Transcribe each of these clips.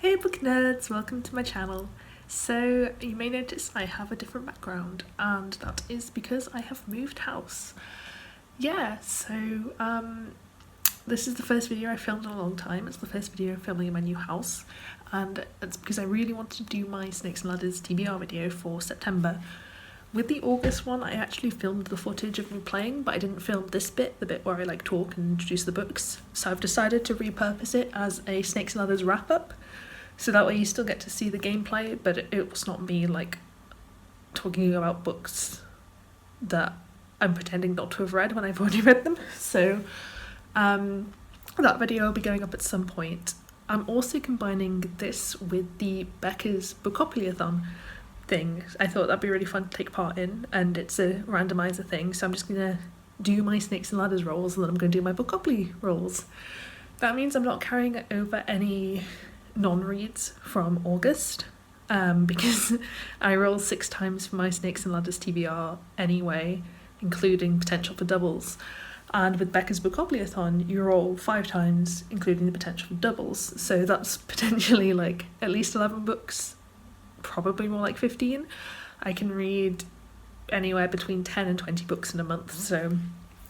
Hey book nerds, welcome to my channel. So you may notice I have a different background, and that is because I have moved house. Yeah, so this is the first video I filmed in a long time. It's the first video filming in my new house, and it's because I really wanted to do my Snakes and Ladders TBR video for September. With the August one, I actually filmed the footage of me playing, but I didn't film this bit, the bit where I talk and introduce the books. So I've decided to repurpose it as a Snakes and Ladders wrap-up. So that way you still get to see the gameplay, but it was not me talking about books that I'm pretending not to have read when I've already read them. So that video will be going up at some point. I'm also combining this with the Becca's Bookoplathon thing. I thought that'd be really fun to take part in, and it's a randomizer thing, so I'm just gonna do my Snakes and Ladders rolls and then I'm gonna do my Pocopoli rolls. That means I'm not carrying over any non-reads from August because I roll 6 times for my Snakes and Ladders TBR anyway, including potential for doubles, and with Becca's Bookoplathon you roll 5 times including the potential for doubles, so that's potentially at least 11 books, probably more like 15. I can read anywhere between 10 and 20 books in a month, so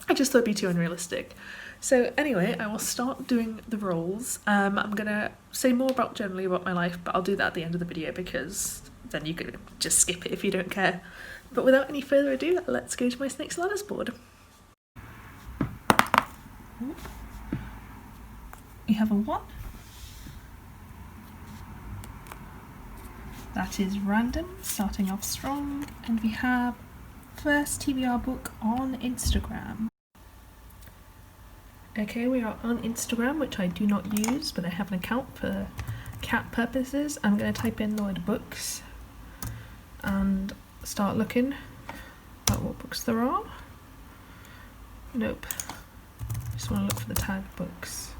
I just thought it'd be too unrealistic. So anyway, I will start doing the rolls. I'm gonna say more generally about my life, but I'll do that at the end of the video because then you can just skip it if you don't care. But without any further ado, let's go to my Snakes and Ladders board. We have a 1. That is random, starting off strong, and we have first TBR book on Instagram. Okay, we are on Instagram, which I do not use, but I have an account for cat purposes. I'm going to type in the word books and start looking at what books there are. Nope. Just want to look for the tag books.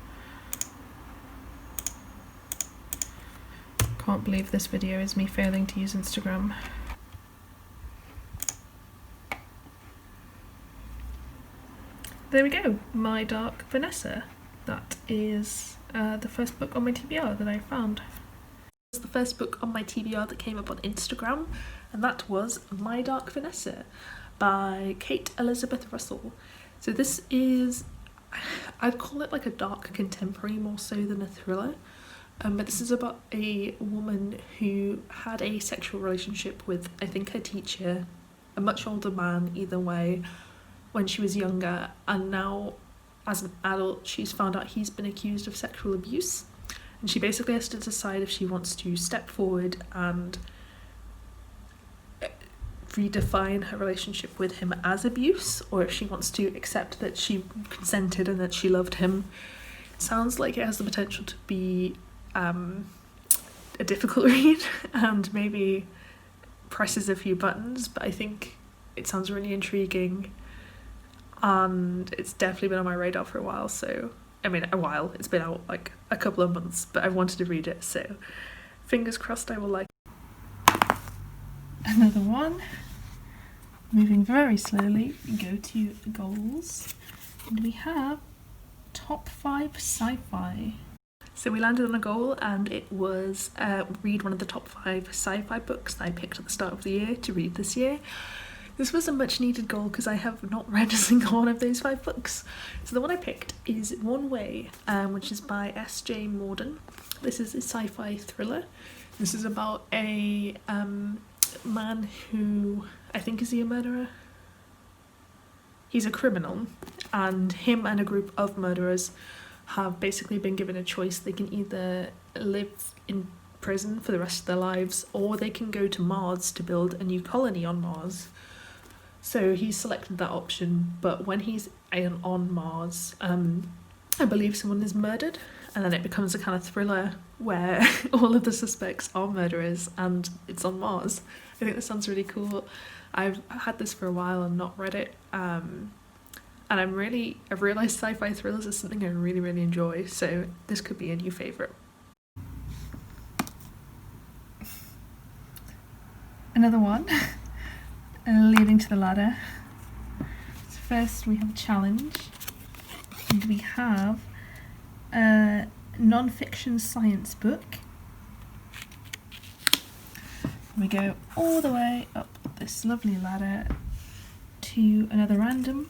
Can't believe this video is me failing to use Instagram. There we go, my Dark Vanessa. That is the first book on my TBR that I found. It was the first book on my TBR that came up on Instagram, and that was My Dark Vanessa by Kate Elizabeth Russell. So this is, I'd call it a dark contemporary more so than a thriller. But this is about a woman who had a sexual relationship with, I think, her teacher, a much older man either way, when she was younger, and now as an adult she's found out he's been accused of sexual abuse, and she basically has to decide if she wants to step forward and redefine her relationship with him as abuse, or if she wants to accept that she consented and that she loved him. It sounds like it has the potential to be a difficult read and maybe presses a few buttons, but I think it sounds really intriguing, and it's definitely been on my radar for a while. So I mean, a while, it's been out a couple of months, but I wanted to read it, so fingers crossed I will like it. Another one. Moving very slowly, we go to goals, and we have top 5 sci-fi. So we landed on a goal, and it was read one of the top 5 sci-fi books that I picked at the start of the year to read this year. This was a much needed goal because I have not read a single one of those 5 books. So the one I picked is One Way, which is by S.J. Morden. This is a sci-fi thriller. This is about a man who, I think, is he a murderer? He's a criminal, and him and a group of murderers have basically been given a choice. They can either live in prison for the rest of their lives, or they can go to Mars to build a new colony on Mars. So he's selected that option, but when he's on Mars, I believe someone is murdered, and then it becomes a kind of thriller where all of the suspects are murderers and it's on Mars. I think this sounds really cool. I've had this for a while and not read it, and I've realised sci-fi thrillers is something I really, really enjoy, so this could be a new favourite. Another one. Leading to the ladder. So first we have a challenge, and we have a non-fiction science book We go all the way up this lovely ladder to another random,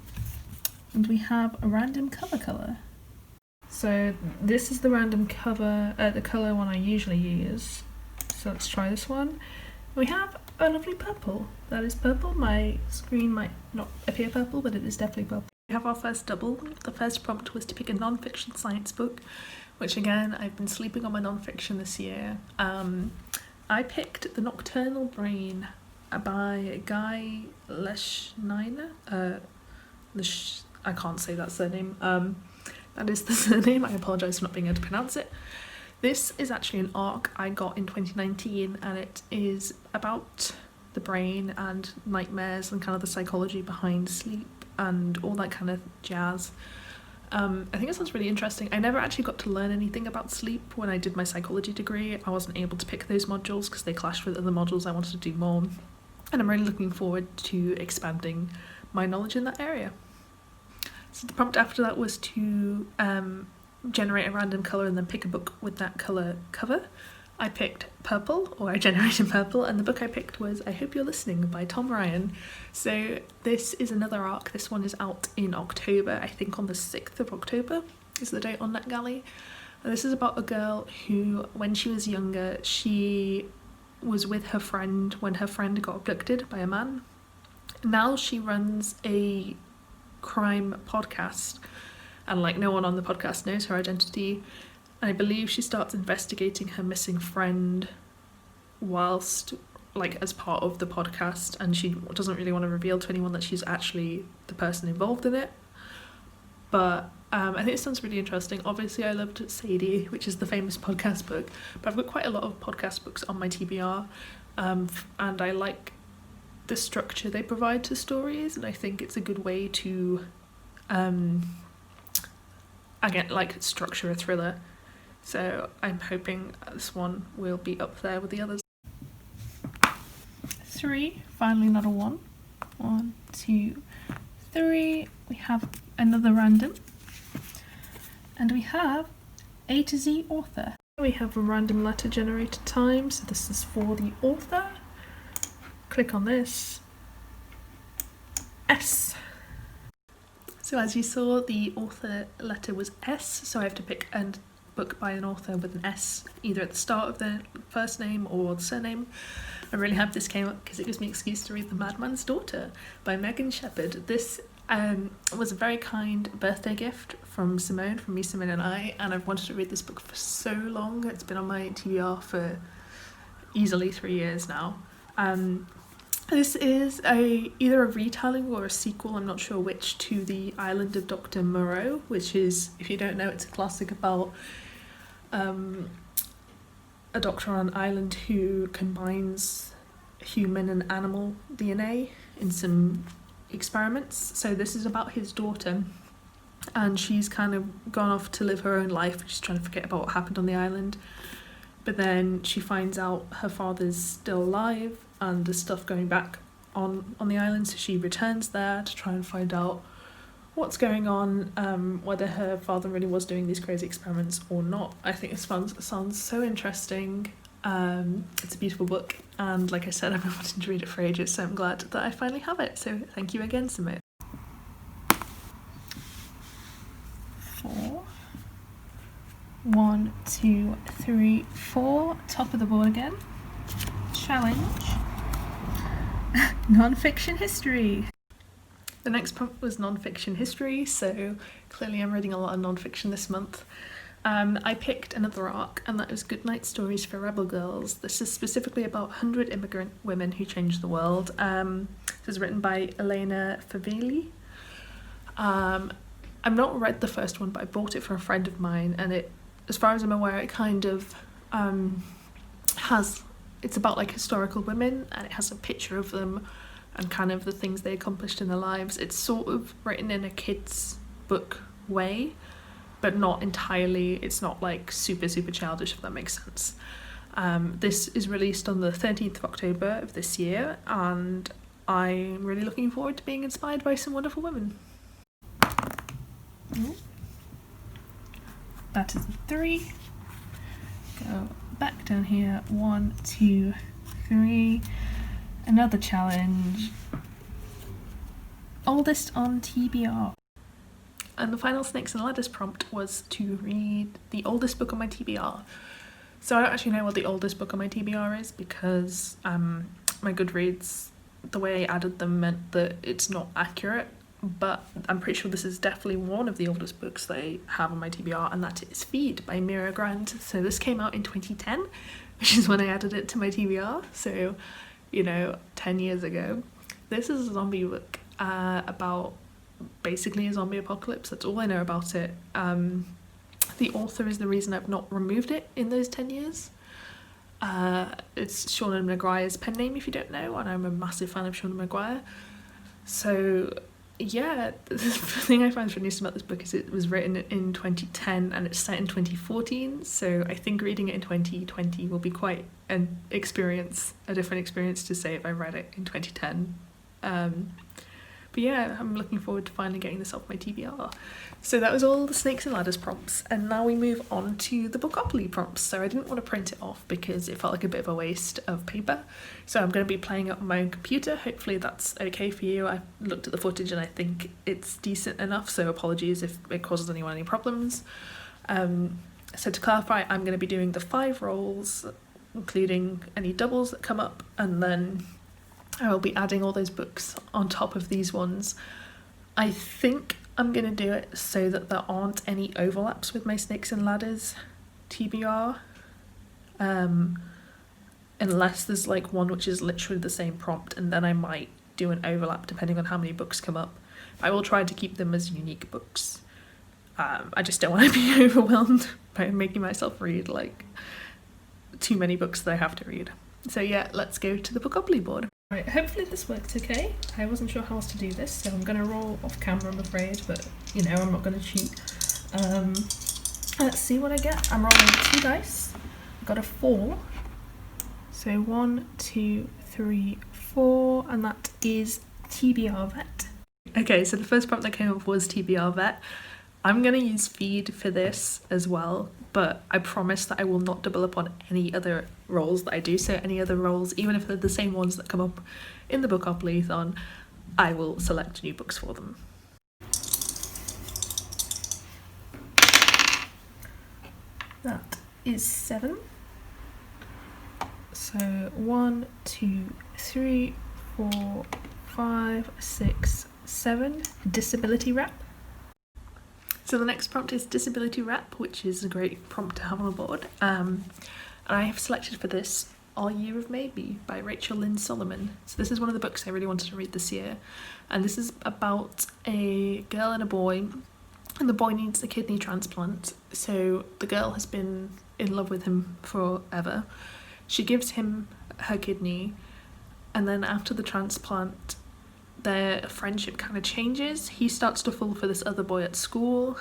and we have a random cover colour. So this is the random cover, the colour one I usually use. So let's try this one. We have a lovely purple. That is purple. My screen might not appear purple, but it is definitely purple. We have our first double. The first prompt was to pick a non-fiction science book, which again, I've been sleeping on my non-fiction this year. I picked The Nocturnal Brain by Guy Leschziner. I can't say that surname. That is the surname. I apologise for not being able to pronounce it. This is actually an ARC I got in 2019, and it is about the brain and nightmares and kind of the psychology behind sleep and all that kind of jazz. I think it sounds really interesting. I never actually got to learn anything about sleep when I did my psychology degree. I wasn't able to pick those modules because they clashed with other modules I wanted to do more, and I'm really looking forward to expanding my knowledge in that area. So the prompt after that was to generate a random colour and then pick a book with that colour cover. I picked purple, or I generated purple, and the book I picked was I Hope You're Listening by Tom Ryan. So this is another ARC. This one is out in October, I think on the 6th of October is the date on NetGalley. And this is about a girl who, when she was younger, she was with her friend when her friend got abducted by a man. Now she runs a crime podcast, and like no one on the podcast knows her identity, and I believe she starts investigating her missing friend whilst like as part of the podcast, and she doesn't really want to reveal to anyone that she's actually the person involved in it. But I think it sounds really interesting. Obviously I loved Sadie, which is the famous podcast book, but I've got quite a lot of podcast books on my TBR, and I like the structure they provide to stories, and I think it's a good way to again like structure a thriller. So I'm hoping this one will be up there with the others. 3, finally not a 1. 1, 2, 3. We have another random, and we have A to Z author. We have a random letter generator time, so this is for the author. Click on this. S. So as you saw, the author letter was S, so I have to pick a book by an author with an S, either at the start of the first name or the surname. I'm really happy this came up because it gives me an excuse to read The Madman's Daughter by Megan Shepherd. This was a very kind birthday gift from Simone, from me, Simone and I, and I've wanted to read this book for so long. It's been on my TBR for easily 3 years now. This is either a retelling or a sequel, I'm not sure which, to The Island of Dr. Moreau, which is, if you don't know, it's a classic about a doctor on an island who combines human and animal DNA in some experiments. So this is about his daughter, and she's kind of gone off to live her own life, just trying to forget about what happened on the island. But then she finds out her father's still alive and there's stuff going back on the island, so she returns there to try and find out what's going on, whether her father really was doing these crazy experiments or not. I think this sounds so interesting. It's a beautiful book, and like I said, I've been wanting to read it for ages, so I'm glad that I finally have it. So thank you again, Simone. 4. 1, 2, 3, 4. Top of the board again. Challenge. Non-fiction history. The next prompt was non-fiction history, so clearly I'm reading a lot of non-fiction this month. I picked another ARC, and that was Goodnight Stories for Rebel Girls. This is specifically about 100 immigrant women who changed the world. This is written by Elena Favilli. I've not read the first one, but I bought it for a friend of mine, and it, as far as I'm aware, it kind of it's about like historical women, and it has a picture of them and kind of the things they accomplished in their lives. It's sort of written in a kid's book way, but not entirely. It's not like super childish, if that makes sense. This is released on the 13th of October of this year, and I'm really looking forward to being inspired by some wonderful women. That is 3. Go back down here. 1, 2, 3. Another challenge. Oldest on TBR. And the final Snakes and Ladders prompt was to read the oldest book on my TBR. So I don't actually know what the oldest book on my TBR is because my Goodreads, the way I added them meant that it's not accurate, but I'm pretty sure this is definitely one of the oldest books that I have on my TBR, and that is Feed by Mira. So this came out in 2010, which is when I added it to my TBR, so, you know, 10 years ago. This is a zombie book about basically a zombie apocalypse. That's all I know about it. The author is the reason I've not removed it in those 10 years. It's Seanan McGuire's pen name, if you don't know, and I'm a massive fan of Seanan McGuire. So yeah, the thing I find really interesting about this book is it was written in 2010 and it's set in 2014, so I think reading it in 2020 will be quite a different experience to say if I read it in 2010. But yeah, I'm looking forward to finally getting this off my TBR. So that was all the Snakes and Ladders prompts, and now we move on to the Pocopoli prompts. So I didn't want to print it off because it felt like a bit of a waste of paper. So I'm going to be playing it on my own computer. Hopefully that's okay for you. I looked at the footage and I think it's decent enough, so apologies if it causes anyone any problems. So to clarify, I'm going to be doing the 5 rolls, including any doubles that come up, and then I will be adding all those books on top of these ones. I think I'm going to do it so that there aren't any overlaps with my Snakes and Ladders TBR. Unless there's like one which is literally the same prompt, and then I might do an overlap depending on how many books come up. I will try to keep them as unique books. I just don't want to be overwhelmed by making myself read like too many books that I have to read. So yeah, let's go to the Pocopoli board. Right, hopefully this worked okay. I wasn't sure how else to do this, so I'm going to roll off camera, I'm afraid, but you know, I'm not going to cheat. Let's see what I get. I'm rolling 2 dice. I got a 4. So 1, 2, 3, 4, and that is TBR Vet. Okay, so the first prompt that came up was TBR Vet. I'm going to use Feed for this as well, but I promise that I will not double up on any other rolls that I do. So any other rolls, even if they're the same ones that come up in the Bookoplathon, I will select new books for them. That is 7. So 1, 2, 3, 4, 5, 6, 7. Disability Rep. So the next prompt is Disability Rep, which is a great prompt to have on the board. And I have selected for this Our Year of Maybe by Rachel Lynn Solomon. So this is one of the books I really wanted to read this year. And this is about a girl and a boy, and the boy needs a kidney transplant. So the girl has been in love with him forever. She gives him her kidney, and then after the transplant, their friendship kind of changes. He starts to fall for this other boy at school.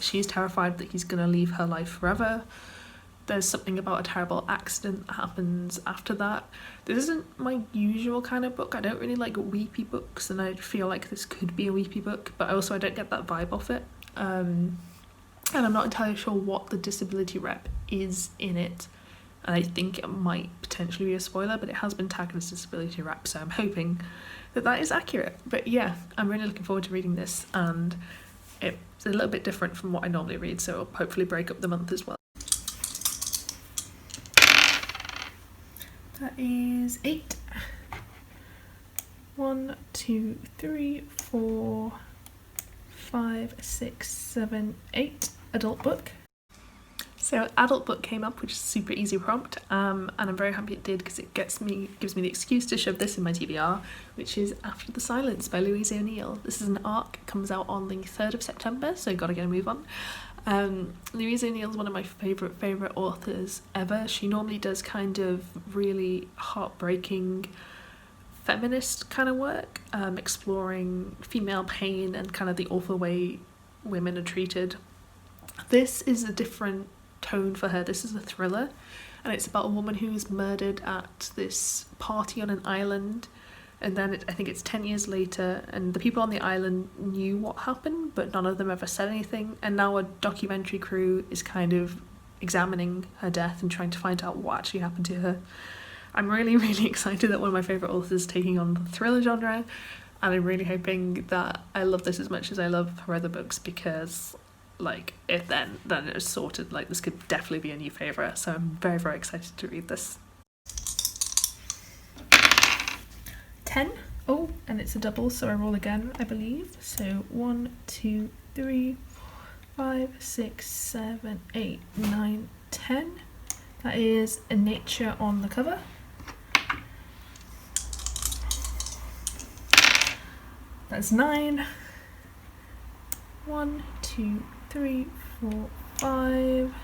She's terrified that he's going to leave her life forever. There's something about a terrible accident that happens after that. This isn't my usual kind of book. I don't really like weepy books, and I feel like this could be a weepy book, but I don't get that vibe off it. And I'm not entirely sure what the disability rep is in it. And I think it might potentially be a spoiler, but it has been tagged as disability rep, so I'm hoping that is accurate. But yeah, I'm really looking forward to reading this, and it's a little bit different from what I normally read, so it'll hopefully break up the month as well. That is 8. 1, 2, 3, 4, 5, 6, 7, 8. Adult book. So adult book came up, which is a super easy prompt, and I'm very happy it did because it gives me the excuse to shove this in my TBR, which is After the Silence by Louise O'Neill. This is an arc, it comes out on the 3rd of September, so gotta get a move on. Louise O'Neill is one of my favourite authors ever. She normally does kind of really heartbreaking feminist kind of work, exploring female pain and kind of the awful way women are treated. This is a different tone for her. This is a thriller, and it's about a woman who is murdered at this party on an island, and then I think it's 10 years later, and the people on the island knew what happened, but none of them ever said anything, and now a documentary crew is kind of examining her death and trying to find out what actually happened to her. I'm really, really excited that one of my favourite authors is taking on the thriller genre, and I'm really hoping that I love this as much as I love her other books, because like if then it's sorted. Like this could definitely be a new favourite, so I'm very, very excited to read this. 10. Oh, and it's a double, so I roll again, I believe. So 1, 2, 3, 5, 6, 7, 8, 9, 10. That is a nature on the cover. That's 9. 1, 2, 3, 4, 5,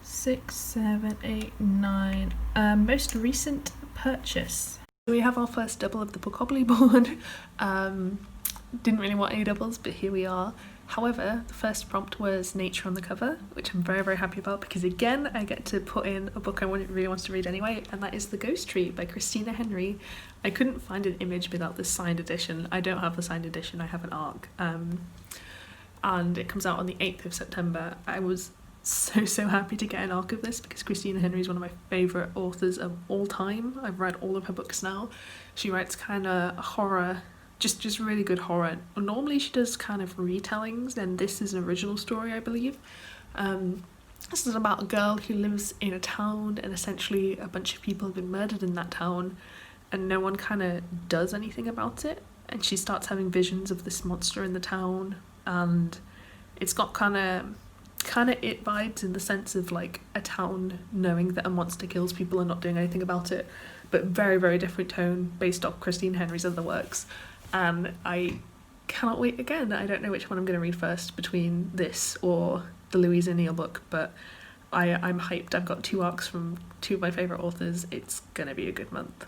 6, 7, 8, 9. Most recent purchase. We have our first double of the Pocopoli board. Didn't really want any doubles, but here we are. However, the first prompt was nature on the cover, which I'm very, very happy about, because again I get to put in a book I really wanted to read anyway, and that is The Ghost Tree by Christina Henry. I couldn't find an image without the signed edition. I don't have the signed edition, I have an ARC. And it comes out on the 8th of September. I was so happy to get an ARC of this, because Christina Henry is one of my favourite authors of all time. I've read all of her books now. She writes kind of horror, just really good horror. Normally she does kind of retellings, and this is an original story, I believe. This is about a girl who lives in a town, and essentially a bunch of people have been murdered in that town, and no one kind of does anything about it, and she starts having visions of this monster in the town, and it's got kind of it vibes, in the sense of like a town knowing that a monster kills people and not doing anything about it, but very, very different tone based off Christine Henry's other works. And I cannot wait again. I don't know which one I'm going to read first between this or the Louise book, but I'm hyped. I've got 2 ARCs from 2 of my favourite authors. It's going to be a good month.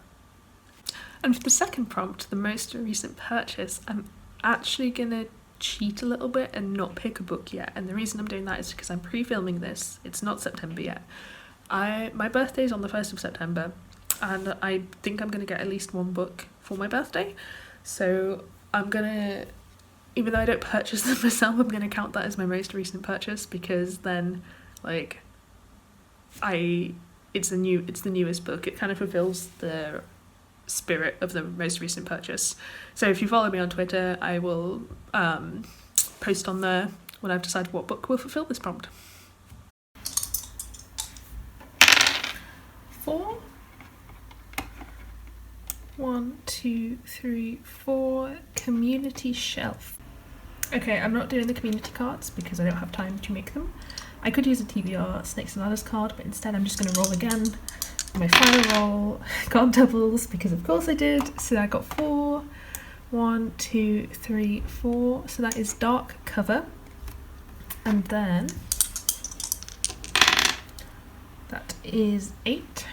And for the second prompt, the most recent purchase, I'm actually going to cheat a little bit and not pick a book yet. And the reason I'm doing that is because I'm pre-filming this. It's not September yet. My birthday's on the 1st of September, and I think I'm going to get at least 1 book for my birthday. So I'm gonna, even though I don't purchase them myself, I'm gonna count that as my most recent purchase, because then like it's the newest book. It kind of fulfills the spirit of the most recent purchase. So if you follow me on Twitter, I will post on there when I've decided what book will fulfill this prompt. 4. 1, 2, 3, 4. Community shelf. Okay, I'm not doing the community cards because I don't have time to make them. I could use a TBR Snakes and Ladders card, but instead I'm just going to roll again. My final roll got doubles, because of course I did. So I got 4. 1, 2, 3, 4. So that is dark cover. And then that is 8.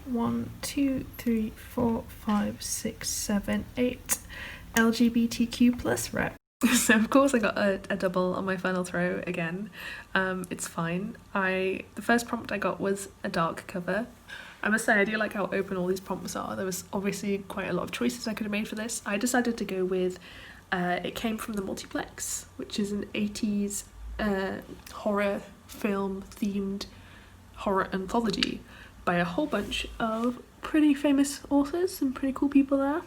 1, 2, 3, 4, 5, 6, 7, 8. LGBTQ plus rep. So of course I got a double on my final throw again. It's fine. The first prompt I got was a dark cover. I must say I do like how open all these prompts are. There was obviously quite a lot of choices I could have made for this. I decided to go with it came from the Multiplex, which is an 80s horror film themed horror anthology by a whole bunch of pretty famous authors and pretty cool people there.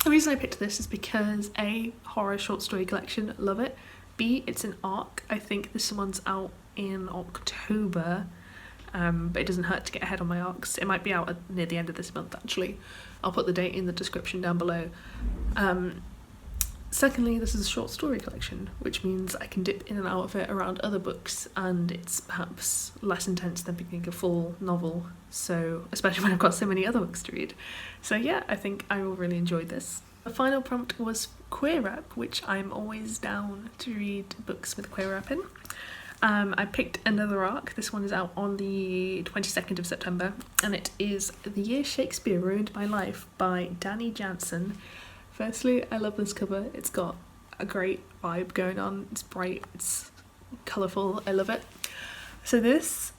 The reason I picked this is because A, horror short story collection, love it. B, it's an ARC. I think this one's out in October, but it doesn't hurt to get ahead on my ARCs. It might be out near the end of this month actually. I'll put the date in the description down below. Secondly, this is a short story collection, which means I can dip in and out of it around other books, and it's perhaps less intense than picking a full novel, so especially when I've got so many other books to read. So yeah, I think I will really enjoy this. The final prompt was queer rep, which I'm always down to read books with queer rep in. I picked another ARC. This one is out on the 22nd of September, and it is The Year Shakespeare Ruined My Life by Dani Jansen. Firstly, I love this cover. It's got a great vibe going on. It's bright, it's colourful, I love it. So this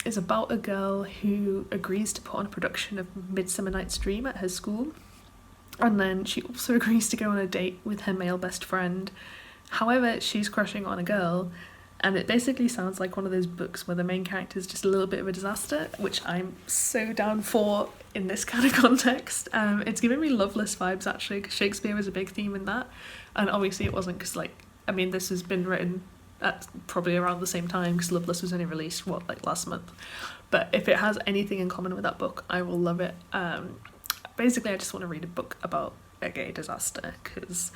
is about a girl who agrees to put on a production of Midsummer Night's Dream at her school, and then she also agrees to go on a date with her male best friend. However, she's crushing on a girl, And it basically sounds like one of those books where the main character is just a little bit of a disaster, which I'm so down for in this kind of context. It's giving me Loveless vibes, actually, because Shakespeare was a big theme in that. And obviously it wasn't, because, like, I mean, this has been written at probably around the same time, because Loveless was only released, what, like last month. But if it has anything in common with that book, I will love it. Basically, I just want to read a book about a gay disaster, because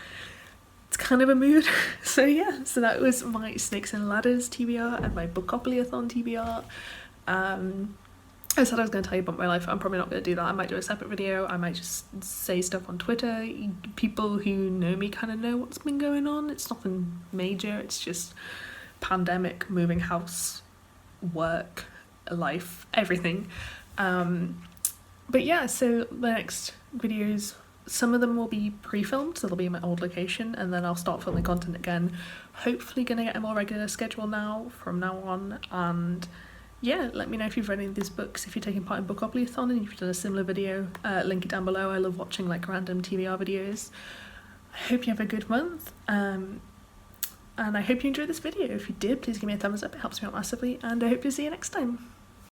it's kind of a mood. So yeah, so that was my Snakes and Ladders TBR and my Bookoplathon TBR. I said I was going to tell you about my life. I'm probably not going to do that. I might do a separate video. I might just say stuff on Twitter. People who know me kind of know what's been going on. It's nothing major. It's just pandemic, moving house, work, life, everything. But yeah, so the next videos, some of them will be pre-filmed, so they'll be in my old location, and then I'll start filming content again. Hopefully gonna get a more regular schedule now, from now on, and yeah, let me know if you've read any of these books, if you're taking part in Bookoplathon and you've done a similar video, link it down below. I love watching like random TBR videos. I hope you have a good month, and I hope you enjoyed this video. If you did, please give me a thumbs up, it helps me out massively, and I hope to see you next time.